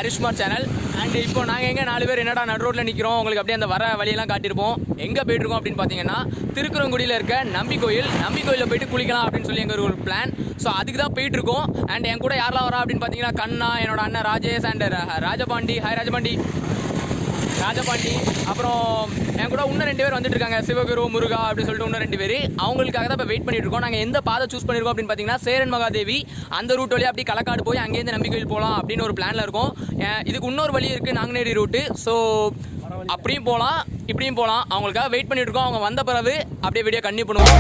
Harishkumar channel. And இப்போ நாங்கள் எங்கே 4 பேர் என்னடா நடு ரோட்டில் நிற்கிறோம், உங்களுக்கு அப்படியே அந்த வர வழியெல்லாம் காட்டியிருப்போம். எங்கே போயிட்டுருக்கோம் அப்படின்னு பார்த்தீங்கன்னா திருக்குறங்குடியில் இருக்க நம்பி கோயிலில் போயிட்டு குளிக்கலாம் அப்படின்னு சொல்லி எங்கள் ஒரு பிளான். ஸோ அதுக்கு தான் போயிட்டுருக்கோம். அண்ட் என் கூட யாரெல்லாம் வரா அப்படின்னு பார்த்தீங்கன்னா கண்ணா, என்னோட அண்ணன் ராஜேஷ் அண்ட் ராஜபாண்டி. ஹாய் ராஜபாண்டி. அப்புறம் என் கூட இன்னும் 2 பேர் வந்துட்டு இருக்காங்க, சிவகுரு, முருகா அப்படின்னு சொல்லிட்டு இன்னும் 2 பேர். அவங்களுக்காக தான் இப்போ வெயிட் பண்ணிட்டு இருக்கோம். நாங்கள் எந்த பாதை சூஸ் பண்ணியிருக்கோம் அப்படின்னு பார்த்தீங்கன்னா சேரன் மகாதேவி அந்த ரூட் வழியாக அப்படி களக்காடு போய் அங்கேருந்து நம்பி கோயில் போகலாம் அப்படின்னு ஒரு பிளானில் இருக்கும். இதுக்கு இன்னொரு வழி இருக்குது, நாங்குநேரி ரூட்டு. ஸோ அப்படியும் போகலாம் இப்படியும் போகலாம். அவங்களுக்காக வெயிட் பண்ணிட்டு இருக்கோம். அவங்க வந்த பிறகு அப்படியே வீடியோ கண்டினியூ பண்ணுவோம்.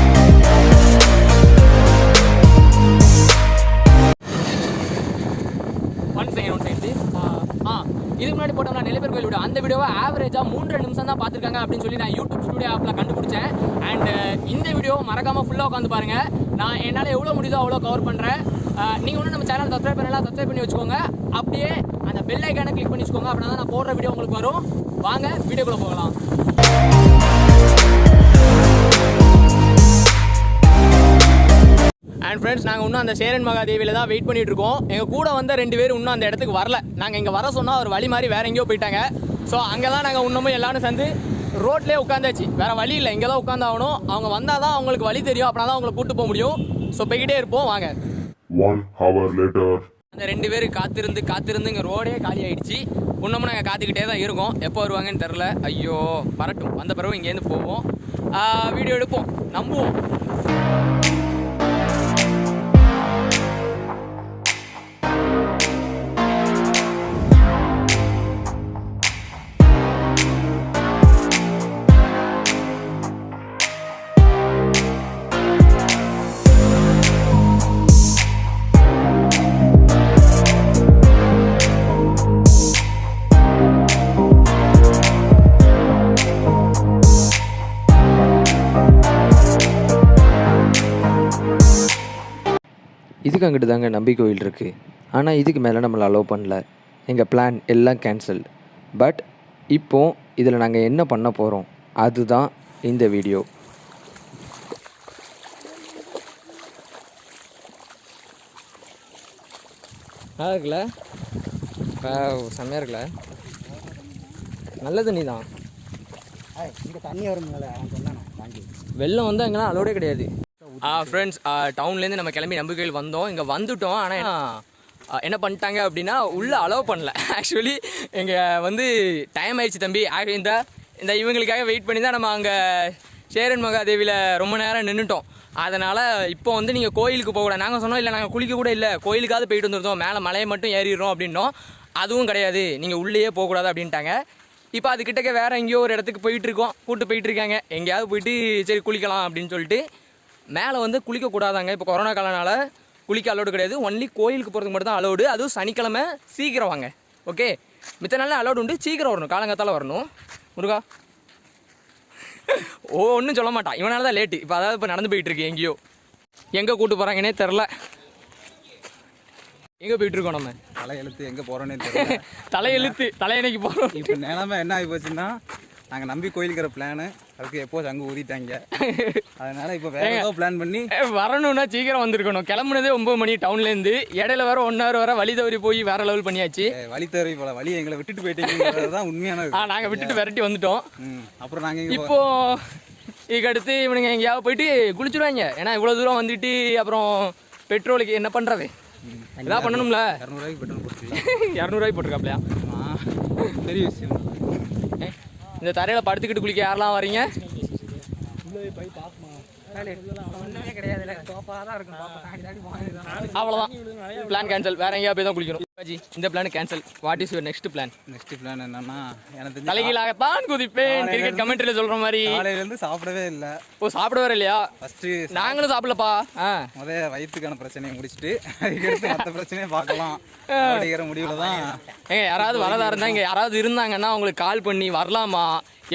இதுக்கு முன்னாடி போட்டோம்னா நிலைப்பேர் கோயில் வீடியோ, அந்த வீடியோவை ஆவரேஜாக 3 நிமிஷம் தான் பார்த்துருக்காங்க அப்படின்னு சொல்லி நான் யூடியூப் ஸ்டுடியோ ஆப்பில் கண்டுபிடிச்சேன். அண்ட் இந்த வீடியோ மறக்காமல் ஃபுல்லாக உட்காந்து பாருங்கள். நான் என்னால் எவ்வளோ முடியுதோ அவ்வளோ கவர் பண்ணுறேன். நீங்கள் ஒன்றும் நம்ம சேனல் சப்ஸ்கிரைப் பண்ணி வச்சுக்கோங்க. அப்படியே அந்த பெல் ஐக்கானை கிளிக் பண்ணி வச்சுக்கோங்க. அப்படின்னா தான் நான் போடுற வீடியோ உங்களுக்கு வரும். வாங்க வீடியோக்குள்ளே போகலாம். அண்ட் ஃப்ரெண்ட்ஸ், நாங்கள் இன்னும் அந்த சேரன் மகாதேவியில் தான் வெயிட் பண்ணிட்டு இருக்கோம். எங்கள் கூட வந்த 2 பேர் இன்னும் அந்த இடத்துக்கு வரல. நாங்கள் இங்கே வர சொன்னால் ஒரு வழி மாதிரி வேறு எங்கேயோ போயிட்டாங்க. ஸோ அங்கே தான் நாங்கள் இன்னமும் எல்லாரும் சேர்ந்து ரோட்லேயே உட்காந்தாச்சு. வேறு வழி இல்லை, இங்கே தான் உட்காந்தாகணும். அவங்க வந்தால் தான் அவங்களுக்கு வழி தெரியும். அப்படின்னா தான் அவங்களை கூப்பிட்டு போக முடியும். ஸோ போய்கிட்டே இருப்போம். வாங்க. 1 hour later. அந்த 2 பேர் காத்திருந்து இங்கே ரோடே காலி ஆகிடுச்சு. இன்னமும் நாங்கள் காத்துக்கிட்டே தான் இருக்கோம். எப்போ வருவாங்கன்னு தெரில. ஐயோ, வரட்டும். வந்த பிறகு இங்கேருந்து போவோம், வீடியோ எடுப்போம், நம்புவோம். இதுக்கு அங்கிட்டு தாங்க நம்பி கோயில் இருக்குது. ஆனால் இதுக்கு மேலே நம்மளை அலோவ் பண்ணல. எங்கள் பிளான் எல்லாம் கேன்சல். பட் இப்போது இதில் நாங்கள் என்ன பண்ண போகிறோம் அதுதான் இந்த வீடியோ. நல்லா இருக்குல்ல, செம்மையாக இருக்குல்ல, நல்ல தண்ணி தான். இங்கே தண்ணி வரும்ல, வெள்ளம் வந்து அங்கெல்லாம் அலோடே கிடையாது. ஃப்ரெண்ட்ஸ், டவுன்லேருந்து நம்ம கிளம்பி நம்பி கோயில் வந்தோம். இங்கே வந்துவிட்டோம். ஆனால் என்ன பண்ணிட்டாங்க அப்படின்னா உள்ளே அலோவ் பண்ணல. ஆக்சுவலி இங்கே வந்து டைம் ஆயிடுச்சு தம்பி. இந்த இவங்களுக்காக வெயிட் பண்ணி தான் நம்ம அங்கே சேரன் மகாதேவியில் ரொம்ப நேரம் நின்றுட்டோம். அதனால் இப்போ வந்து நீங்கள் கோயிலுக்கு போகக்கூடாது. நாங்கள் சொன்னோம், இல்லை நாங்கள் குளிக்க கூட இல்லை, கோயிலுக்காவது போயிட்டு வந்துருந்தோம், மேலே மலையை மட்டும் ஏறிடுறோம் அப்படின்னோம். அதுவும் கிடையாது, நீங்கள் உள்ளேயே போகக்கூடாது அப்படின்ட்டாங்க. இப்போ அதுக்கிட்டக்க வேறு எங்கேயோ ஒரு இடத்துக்கு போயிட்டுருக்கோம், கூப்பிட்டு போயிட்டுருக்காங்க. எங்கேயாவது போயிட்டு சரி குளிக்கலாம் அப்படின்னு சொல்லிட்டு. மேலே வந்து குளிக்கக்கூடாதாங்க, இப்போ கொரோனா காலனால குளிக்க அலோடு கிடையாது. ஒன்லி கோயிலுக்கு போகிறதுக்கு மட்டும் தான் அலோடு. அதுவும் சனிக்கிழமை சீக்கிரம் வாங்க, ஓகே? மித்த நாளில் அலோடு உண்டு, சீக்கிரம் வரணும், காலங்காத்தால் வரணும். முருகா ஒன்றும் சொல்ல மாட்டான், இவனால தான் லேட்டு. இப்போ அதாவது இப்போ நடந்து போயிட்டுருக்கு, எங்கேயோ எங்கே கூப்பிட்டு போகிறாங்கன்னே தெரில. எங்கே போயிட்டுருக்கோம் நம்ம? தலையெழுத்து எங்கே போகிறோன்னே தெரியல. தலையணைக்கு போகிறோம். இப்போ நிலமை என்ன ஆகி போச்சுன்னா, நாங்கள் நம்பி கோயிலுக்கிற பிளானு அதுக்கு எப்போ அங்கே ஊதிட்டாங்க. அதனால் இப்போ வேறு ஏதோ பிளான் பண்ணி வரணும்னா சீக்கிரம் வந்திருக்கணும். கிளம்புனதே 9 மணி டவுன்லேருந்து. இடையில வேறு 1 hour வர வழி தவறி போய் வேறு லெவல் பண்ணியாச்சு. வழி தவறி போல வழி எங்களை விட்டுட்டு போயிட்டீங்கிறது தான் உண்மையானது. நாங்கள் விட்டுட்டு விரட்டி வந்துட்டோம். அப்புறம் நாங்கள் இப்போ இதுக்கு அடுத்து இவனுங்க எங்கேயாவது போயிட்டு குளிச்சுடுவாங்க. ஏன்னா இவ்வளோ தூரம் வந்துட்டு அப்புறம் பெட்ரோலுக்கு என்ன பண்ணுறது, இதான் பண்ணணும்ல. 200 ரூபாய்க்கு பெட்ரோல் போட்டுருக்கீங்க. 200 ரூபாய்க்கு போட்டிருக்காப்லையா? பெரிய விஷயம். இந்த தரையில் படுத்துக்கிட்டு குளிக்க யாரெல்லாம் வரீங்க? அவ்வளோதான், பிளான் கேன்சல். வேற எங்கேயா போய் தான் குளிக்கணும். இந்த plan cancel. What is your next plan? Next plan என்னன்னா, எனக்கு தலைகீழாகத்தான் குதிப்பேன். கிரிக்கெட் கமெண்ட்ரியில சொல்ற மாதிரி. காலையிலேருந்து சாப்பிடவே இல்லை. ஓ, சாப்பிட வர இல்லையா? ஃபஸ்ட்டு நாங்களும் சாப்பிடலப்பா. முதல்ல வயிற்றுக்கான பிரச்சனையை முடிச்சுட்டு அதுக்கடுத்து மற்ற பிரச்சனையை பார்க்கலாம் அப்படிங்கிற முடிவில் தான். யாராவது வரதா இருந்தால் இங்கே யாராவது இருந்தாங்கன்னா அவங்களுக்கு கால் பண்ணி வரலாமா,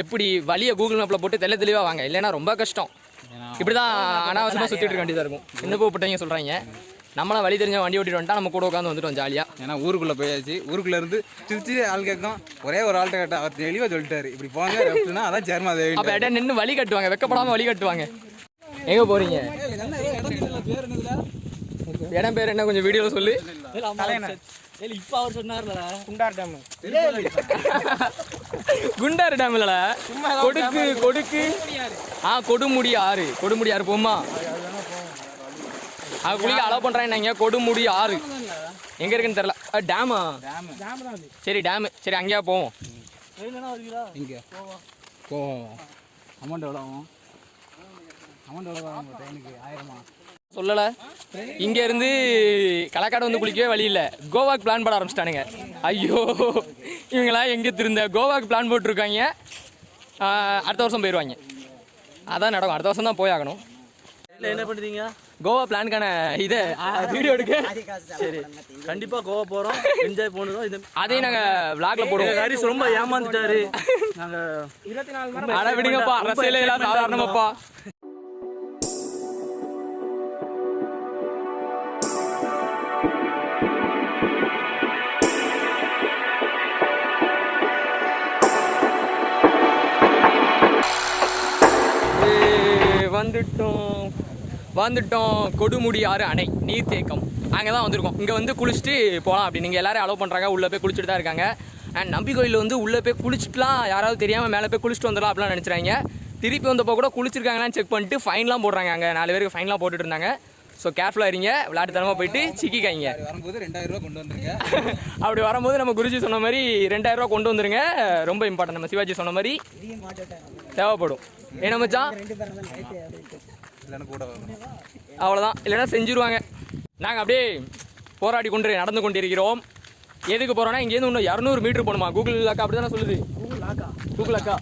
எப்படி வழியை கூகுள் மேப்பில் போட்டு தெளிவாக வாங்க. இல்லைன்னா ரொம்ப கஷ்டம். இப்படி தான் அனாவசியமாக சுற்றிட்டு இருக்க வேண்டியதாக இருக்கும். என்ன போட்டீங்க சொல்கிறாங்க. நம்மளாம் வழி தெரிஞ்ச வண்டி ஓட்டிட்டு வந்துட்டா நம்ம கூட உட்காந்து வந்துட்டோம் ஜாலியாக. ஏன்னா ஊருக்குள்ளே போயாச்சு. ஊருக்குள்ளே இருந்து சிரிச்சு ஆள் கேட்கும். ஒரே ஒரு ஆள்கிட்ட கேட்டா அவர் தெளிவாக சொல்லிட்டாரு, இப்படி போங்க அப்படின்னா அதான் சேர்மா தேவி. அப்போ இடம் நின்று வழி கட்டுவாங்க, வெக்கப்படாமல் வழி கட்டுவாங்க. எங்கே போகிறீங்க? இடம் பேர் என்ன, கொஞ்சம் வீடியோவில் சொல்லு. இப்போ அவர் சொன்னார்ல குண்டார் டேம் குண்டாறு டேம் இல்லடா, கொடுக்கு கொடுமுடி ஆறு. கொடுமுடி ஆறு போமா? அது குளிக்க அலோவ் பண்றாங்க. கொடுமுடி ஆறு எங்க இருக்குன்னு தெரியல. டேமா? சரி டேமு. சரி அங்கேயா போவோம். இங்கே கோவா அமௌண்ட் எவ்வளோ ஆகும்? அமௌண்ட் எவ்வளோ ஆகும் ட்ரெயினுக்கு? 1000 சொல்லல. இங்க இருந்து களக்காடு வந்து குளிக்கவே வழி இல்லை. கோவாக்கு பிளான் போட ஆரம்பிச்சிட்டானுங்க. ஐயோ இவங்களா எங்கே திருந்த கோவாக்கு பிளான் போட்டிருக்காங்க. அடுத்த வருஷம் போயிடுவாங்க. அதான் நடக்கும். அடுத்த வருஷம் தான் போய் ஆகணும். என்ன பண்ணுறீங்க? கோவா பிளானுக்கான இதை வீடியோ எடுக்க. சரி கண்டிப்பாக கோவா போகிறோம். என்ஜாய் பண்ணுறோம். இது அதையும் நாங்கள் விளாக்ல போடுவோம். ஹரிஸ் ரொம்ப ஏமாந்துட்டாரு. நாங்கள் 24 மணி அட விடுங்கப்பா, அரசியல எல்லாம் சாதாரணமாப்பா. வந்துட்டோம் கொடுமுடி ஆறு அணை நீர்த்தேக்கம். அங்கே தான் வந்திருக்கோம். இங்கே வந்து குளிச்சுட்டு போகலாம் அப்படின்னு நீங்கள் எல்லோரும் அலோவ் பண்ணுறாங்க. உள்ளே போய் குளிச்சுட்டு தான் இருக்காங்க. அண்ட் நம்பி கோயிலில் வந்து உள்ளே போய் குளிச்சுட்டுலாம் யாராவது தெரியாமல் மேலே போய் குளிச்சுட்டு வந்துடலாம் அப்படிலாம் நினச்சிறாங்க. திருப்பி வந்தப்போ கூட குளிச்சிருக்காங்களான்னு செக் பண்ணிட்டு ஃபைன்லாம் போடுறாங்க. அங்கே 4 பேருக்கு ஃபைன்லாம் போட்டுட்டு இருந்தாங்க. ஸோ கேர்ஃபுல்லாக இருங்க. விளையாட்டுத்தனமாக போயிட்டு சிக்கிக்காங்க. வரும்போது 2000 ரூபா கொண்டு வந்துருங்க. அப்படி வரும்போது நம்ம குருஜி சொன்ன மாதிரி 2000 ரூபா கொண்டு வந்துருங்க. ரொம்ப இம்பார்ட்டன்ட். நம்ம சிவாஜி சொன்ன மாதிரி தேவைப்படும். என்ன மச்சான்? அவ்வளோதான், இல்லைன்னா செஞ்சுருவாங்க. நாங்கள் அப்படியே போராடி கொண்டு நடந்து கொண்டிருக்கிறோம். எதுக்கு போகிறோன்னா இங்கேருந்து இன்னும் 200 மீட்டர் போகணுமா? கூகுள் அக்கா அப்படி தானே சொல்லுது. கூகுள் அக்கா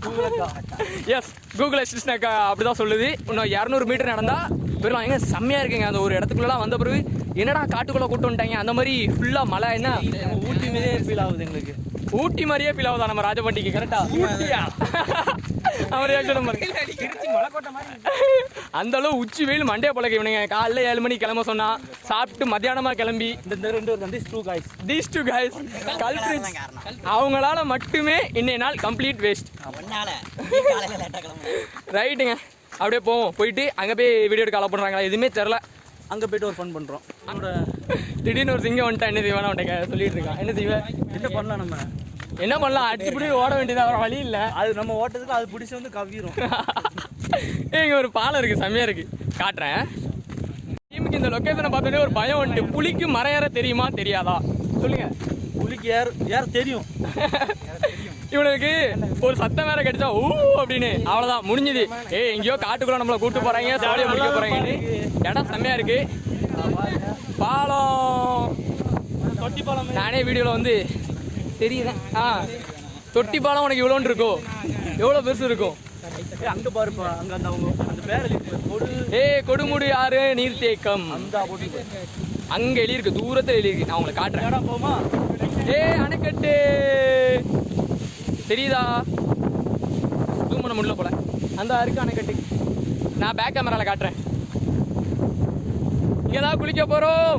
எஸ், கூகுள் அசிஸ்டன்ட் அக்கா அப்படி தான் சொல்லுது. இன்னும் 200 மீட்டர் நடந்தால் போயிடலாம். எங்க செம்மையாக இருக்குங்க. அந்த ஒரு இடத்துக்குள்ளலாம் வந்த பிறகு என்னடா காட்டுக்குள்ளே கூட்டு வந்துட்டாங்க. அந்த மாதிரி ஃபுல்லாக மழை. என்ன ஊட்டி மாதிரியே ஃபீல் ஆகுது எங்களுக்கு. ஊட்டி மாதிரியே ஃபீல் ஆகுதா நம்ம ராஜபாண்டிக்கு? கரெக்டாக ஊட்டியா? அவர் அந்த அளவு உச்சி வெயில் மண்டையை பழக்க இவனுங்க. காலைல 7 மணிக்கு கிளம்ப சொன்னா, சாப்பிட்டு மத்தியானமா கிளம்பி these two guys அவங்களால மட்டுமே இன்னைய நாள் கம்ப்ளீட் வேஸ்ட். ரைட்டுங்க, அப்படியே போவோம். போயிட்டு அங்கே போய் வீடியோ எடுக்க அலோவ் பண்ணுறாங்களா எதுவுமே தெரில. அங்கே போய்ட்டு ஒரு ஃபன் பண்ணுறோம். திடீர்னு ஒரு சிங்கம் வந்துட்டா என்ன செய்வானா உன்ட்ட சொல்லிட்டு இருக்கான். என்ன செய்வேன்? என்ன பண்ணலாம்? நம்ம என்ன பண்ணலாம்? அடிச்சு பிடி ஓட வேண்டியதா, வர வழி இல்லை. அது நம்ம ஓட்டத்துக்கு அது பிடிச்சி வந்து கவ்விரும். இங்கே ஒரு பாலம் இருக்குது, செம்மையாக இருக்குது, காட்டுறேன். டீமுக்கு இந்த லொக்கேஷனை பார்த்தோன்னே ஒரு பயம் வந்துட்டு. புலிக்கு மரம் ஏற தெரியுமா தெரியாதா சொல்லுங்க? புலிக்கு ஏற தெரியும். இவனுக்கு ஒரு சத்தம் வேற கிடைச்சா ஊ அப்படின்னு அவ்வளோதான் முடிஞ்சுது. எங்கேயோ காட்டுக்குள்ள நம்மளை கூட்டு போறாங்க, சாவடியை முடிக்க போறாங்கன்னு. இடம் செம்மையா இருக்கு. பாலம், தொட்டி பாலம். நானே வீடியோவில் வந்து தெரியுறேன். தொட்டி பாலம் உனக்கு இவ்வளோன்னு இருக்கும். எவ்வளோ பெருசு இருக்கும்? அங்கே பாருப்பா, அங்கே அந்த பேர் கொடுமுடி ஆறு நீர்த்தேக்கம் அங்கே எழுதியிருக்கு, தூரத்தில் எழுதியிருக்கு. நான் உங்களுக்கு காட்டுறேன். போமா? அணைக்கட்டு தெரியுதா? ஜூம் பண்ண முடியல போல. அந்த இருக்கு அணைக்கட்டு. நான் பேக் கேமராவில் காட்டுறேன். இங்கே தான் குளிக்க போகிறோம்.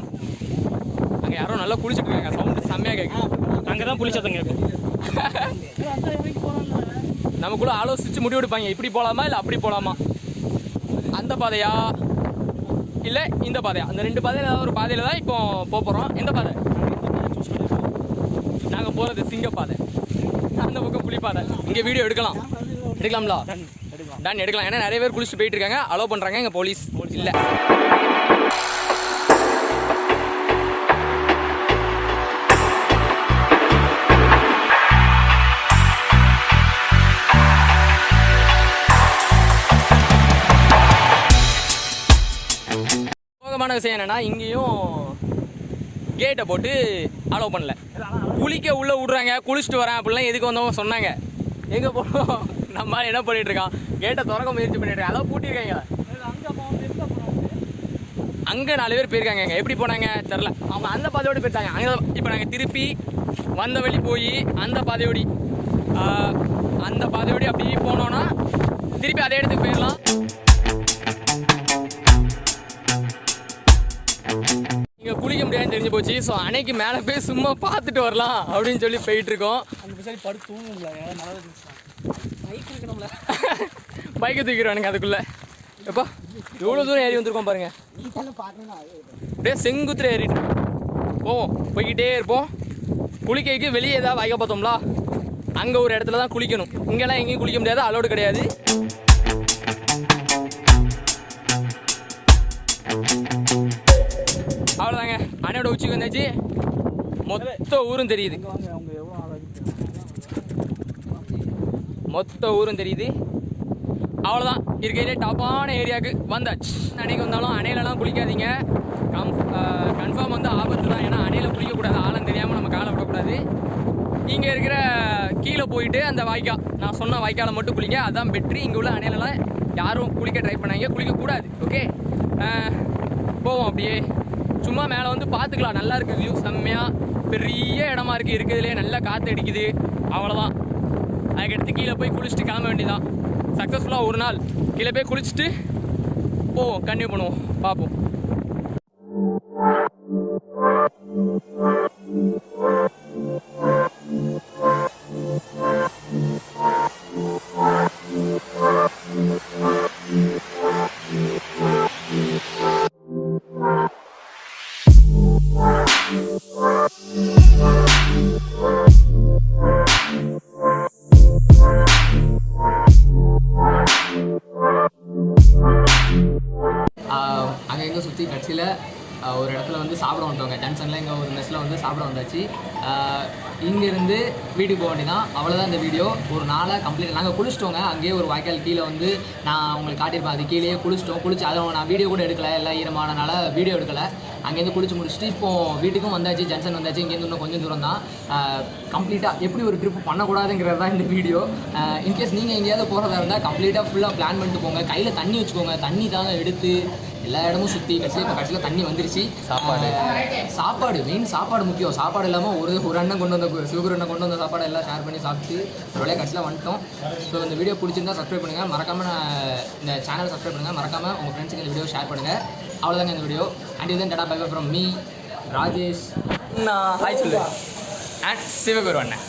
அங்கே யாரோ நல்லா குளிச்சுட்டு இருக்காங்க. சவுண்டு செம்மையாக கேட்கும். அங்கே தான் புளிச்சத்தங்க கேட்கும். நமக்குள்ள ஆலோசிச்சு முடிவு எடுப்பாங்க. இப்படி போகலாமா இல்லை அப்படி போகலாமா, அந்த பாதையா இல்லை இந்த பாதையா. அந்த 2 பாதையில் ஏதாவது ஒரு பாதையில் தான் இப்போ போகிறோம். எந்த பாதை? நாங்கள் போகிறது சிங்கப்பாதை, அந்த பக்கம் புலிப்பாதை. இங்கே வீடியோ எடுக்கலாம்ல? டன் எடுக்கலாம். ஏன்னா நிறைய பேர் குளிச்சுட்டு போயிட்டு இருக்காங்க, அலோவ் பண்ணுறாங்க. இங்கே போலீஸ் இல்லை. சோகமான விஷயம் என்னன்னா, இங்கேயும் கேட்டை போட்டு அலோவ் பண்ணல. குளிக்க உள்ளே விட்றாங்க. குளிச்சுட்டு வரேன் அப்படிலாம் எதுக்கு வந்தவங்க சொன்னாங்க. எங்கே போனோம் நம்ம என்ன பண்ணிட்டு இருக்கான்? கேட்டை திறக்க முயற்சி பண்ணிட்டு இருக்கான். அதான் பூட்டியிருக்காங்க. அங்கே 4 பேர் போயிருக்காங்க. எப்படி போனாங்க தெரில. அவங்க அந்த பாதையோடு போயிட்டாங்க. அங்கே இப்போ நாங்கள் திருப்பி வந்த வழி போய் அந்த பாதையோடி அப்படியே போனோன்னா திருப்பி அதே இடத்துக்கு போயிடலாம். இங்கே குளிக்க முடியாதுன்னு தெரிஞ்சு போச்சு. ஸோ அன்னைக்கு மேலே போய் சும்மா பார்த்துட்டு வரலாம் அப்படின்னு சொல்லி போயிட்டு இருக்கோம். பைக்கை தூக்கிடுவானுங்க அதுக்குள்ள. எப்பா எவ்வளோ தூரம் ஏறி வந்திருக்கோம் பாருங்க. அப்படியே செங்குத்துல ஏறிட்டு போவோம், போய்கிட்டே இருப்போம். குளிக்கைக்கு வெளியே ஏதாவது வாய்க்க பார்த்தோம்ல, அங்கே ஒரு இடத்துல தான் குளிக்கணும். இங்கெல்லாம் எங்கேயும் குளிக்க முடியாது, அலோடு கிடையாது. அவ்வளோதாங்க, அணையோட உச்சிக்கு வந்தாச்சு. மொத்த ஊரும் தெரியுது, மொத்த ஊரும் தெரியுது. அவ்வளோதான், இருக்கிறதே டாப்பான ஏரியாவுக்கு வந்தாச்சு. அணைக்கு வந்தாலும் அணையிலலாம் குளிக்காதீங்க, கன்ஃபார்ம் வந்து ஆபத்து தான். ஏன்னா அணையில் குளிக்கக்கூடாது, ஆழம் தெரியாமல் நம்ம காலை விடக்கூடாது. இங்கே இருக்கிற கீழே போயிட்டு அந்த வாய்க்கா, நான் சொன்ன வாய்க்காலை மட்டும் குளிங்க, அதுதான் பெட்ரு. இங்கே உள்ள அணையிலலாம் யாரும் குளிக்க ட்ரை பண்ணாங்க, குளிக்கக்கூடாது. ஓகே, போவோம் அப்படியே. சும்மா மேலே வந்து பார்த்துக்கலாம், நல்லா இருக்குது வியூ, செம்மையாக பெரிய இடமா இருக்குது, இருக்கிறதுலே நல்லா காற்று அடிக்குது. அவ்வளோதான், அதுக்கடுத்து கீழே போய் குளிச்சுட்டு கிளம்ப வேண்டியதான். சக்ஸஸ்ஃபுல்லாக ஒரு நாள் கீழே போய் குளிச்சுட்டு போவோம், கன்டினியூ பண்ணுவோம், பார்ப்போம். அங்கே எங்கே சுற்றி கட்சியில் ஒரு இடத்துல வந்து சாப்பிட வந்துட்டோங்க. ஜங்ஷனில் இங்கே ஒரு மெஸ்ஸில் வந்து சாப்பிட வந்தாச்சு. இங்கேருந்து வீட்டுக்கு போக வேண்டியதான். அவ்வளோதான் இந்த வீடியோ. ஒரு நாளாக கம்ப்ளீட் நாங்கள் குளிச்சிட்டோங்க. அங்கேயே ஒரு வாய்க்கால் கீழே வந்து நான் உங்களுக்கு காட்டியிருப்பேன், அது கீழேயே குளிச்சு அதை நான் வீடியோ கூட எடுக்கலை, எல்லாம் ஈரமானனால வீடியோ எடுக்கலை. அங்கேருந்து குளிச்சு முடிச்சுட்டு இப்போது வீட்டுக்கும் வந்தாச்சு, ஜங்ஷன் வந்தாச்சு. இங்கேருந்து இன்னும் கொஞ்சம் தூரம் தான். கம்ப்ளீட்டாக எப்படி ஒரு ட்ரிப் பண்ணக்கூடாதுங்கிறது தான் இந்த வீடியோ. இன்கேஸ் நீங்கள் எங்கேயாவது போகிறதா இருந்தால் கம்ப்ளீட்டாக ஃபுல்லாக பிளான் பண்ணிட்டு போங்க. கையில் தண்ணி வச்சுக்கோங்க, தண்ணி தாங்க எடுத்து எல்லா இடமும் சுற்றி கடைசியில் தண்ணி வந்துருச்சு. சாப்பாடு மெயின், சாப்பாடு முக்கியம். சாப்பாடு இல்லாமல் ஒரு அண்ணன் கொண்டு வந்த சிவகுரு அண்ணன் கொண்டு வந்த சாப்பாடு எல்லாம் ஷேர் பண்ணி சாப்பிட்டு ஒரு வேலையை கடைசியில் வந்துட்டோம். ஸோ இந்த வீடியோ பிடிச்சிருந்தா சப்ஸ்கிரைப் பண்ணுங்கள், மறக்காமல் இந்த சேனலை சப்ஸ்கிரைப் பண்ணுங்கள், மறக்காமல் உங்கள் ஃப்ரெண்ட்ஸுக்கு இந்த வீடியோ ஷேர் பண்ணுங்கள். அவ்வளோதாங்க இந்த வீடியோ. அண்ட் இதன் tata bye bye from me Rajesh, நான் ஹாய் சொல்லு, அண்ட் சிவகுரு அண்ணன்.